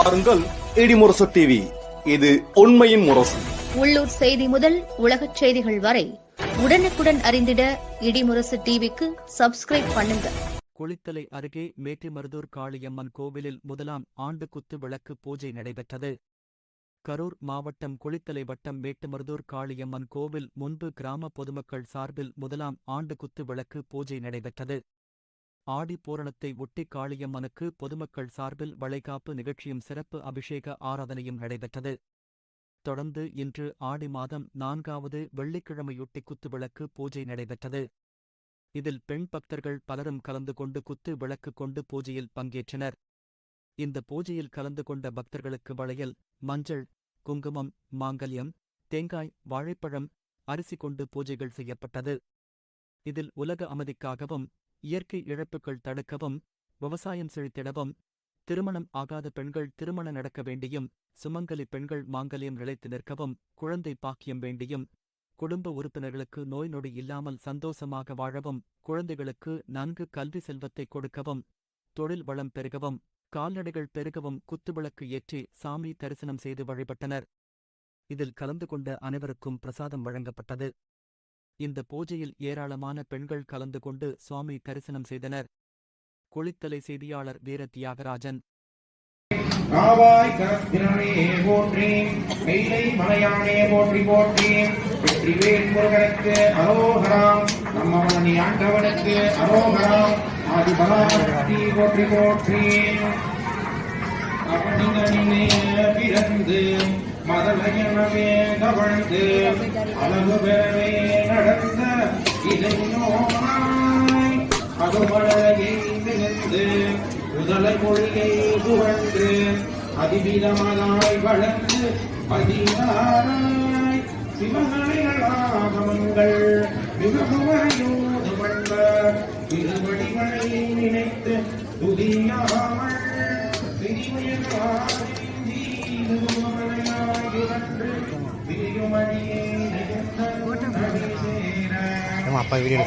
பாருங்கள் இடிமுரசு டிவி. இது உண்மையின் முரசு. உள்ளூர் செய்தி முதல் உலகச் செய்திகள் வரை உடனுக்குடன் அறிந்திட இடிமுரசு டிவிக்கு சப்ஸ்கிரைப் பண்ணுங்க. குளித்தலை அருகே மேட்டுமருதூர் காளியம்மன் கோவிலில் முதலாம் ஆண்டு குத்து விளக்கு பூஜை நடைபெற்றது. கரூர் மாவட்டம் குளித்தலை வட்டம் மேட்டுமருதூர் காளியம்மன் கோவில் முன்பு கிராம பொதுமக்கள் சார்பில் முதலாம் ஆண்டு குத்து விளக்கு பூஜை நடைபெற்றது. ஆடி பூரணத்தை ஒட்டி காளியம்மனுக்கு பொதுமக்கள் சார்பில் வளைகாப்பு நிகழ்ச்சியும் சிறப்பு அபிஷேக ஆராதனையும் நடைபெற்றது. தொடர்ந்து இன்று ஆடி மாதம் 4வது வெள்ளிக்கிழமையொட்டி குத்துவிளக்கு பூஜை நடைபெற்றது. இதில் பெண் பக்தர்கள் பலரும் கலந்து கொண்டு குத்து விளக்கு கொண்டு பூஜையில் பங்கேற்றனர். இந்த பூஜையில் கலந்து கொண்ட பக்தர்களுக்கு வளையல், மஞ்சள், குங்குமம், மாங்கல்யம், தேங்காய், வாழைப்பழம், அரிசி கொண்டு பூஜைகள் செய்யப்பட்டது. இதில் உலக அமைதிக்காகவும், இயற்கை இழப்புகள் தடுக்கவும், விவசாயம் செழித்திடவும், திருமணம் ஆகாத பெண்கள் திருமணம் நடக்க வேண்டியும், சுமங்கலி பெண்கள் மாங்கல்யம் நிலைத்து நிற்கவும், குழந்தை பாக்கியம் வேண்டியும், குடும்ப உறுப்பினர்களுக்கு நோய் நொடி இல்லாமல் சந்தோஷமாக வாழவும், குழந்தைகளுக்கு நன்கு கல்வி செல்வத்தை கொடுக்கவும், தொழில் வளம் பெருகவும், கால்நடைகள் பெருகவும் குத்துவிளக்கு ஏற்றி சாமி தரிசனம் செய்து வழிபட்டனர். இதில் கலந்து கொண்ட அனைவருக்கும் பிரசாதம் வழங்கப்பட்டது. இந்த பூஜையில் ஏராளமான பெண்கள் கலந்து கொண்டு சுவாமி தரிசனம் செய்தனர். குளித்தலை செய்தியாளர் வீர தியாகராஜன். காவாய் கரத்தினே போற்றி, கைலை மலையானே போற்றி போற்றி, வெற்றிவேல் முருகனுக்கு அரோகராம், நம்மவனி ஆண்டவனுக்கு அரோகராம், ஆதிபராசக்தி போற்றி போற்றி. அவனிலே பிறந்து மதலையனவே கவழ்ந்து அளவு பெறவே நடந்த இளைஞனாய் அதுமழையை நினைந்து முதலை மொழியை புகழ்ந்து அதிபீதமனாய் வளர்ந்து பதினாராய் சிவகலைகளாகமங்கள் மிகவுமையோடு வந்த திருவடிகளை நினைத்து துதியாமல் அப்பா வீடியோ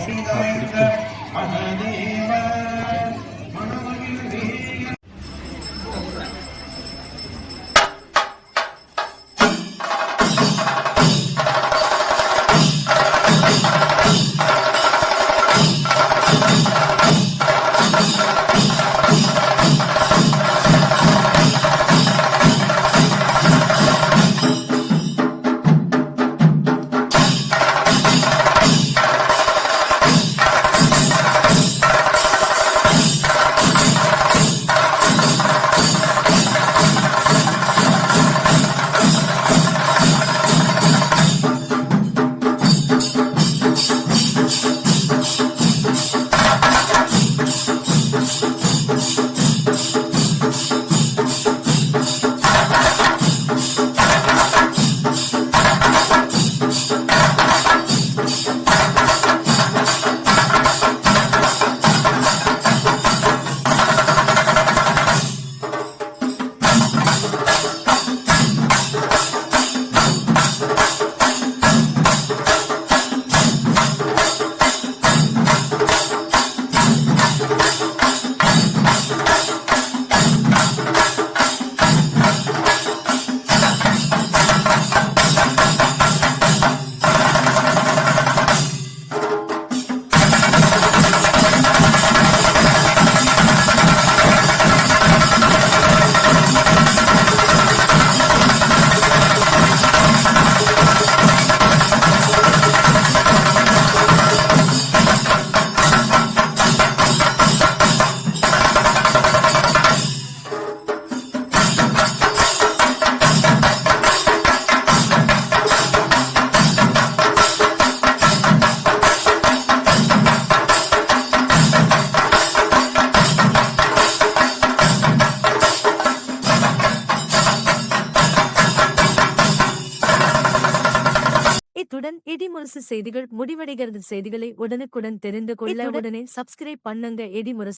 இத்துடன் இடிமுரசு செய்திகள் முடிவடைகிறது. செய்திகளை உடனுக்குடன் தெரிந்து கொள்ள உடனே சப்ஸ்கிரைப் பண்ணுங்க. இடிமுரசு.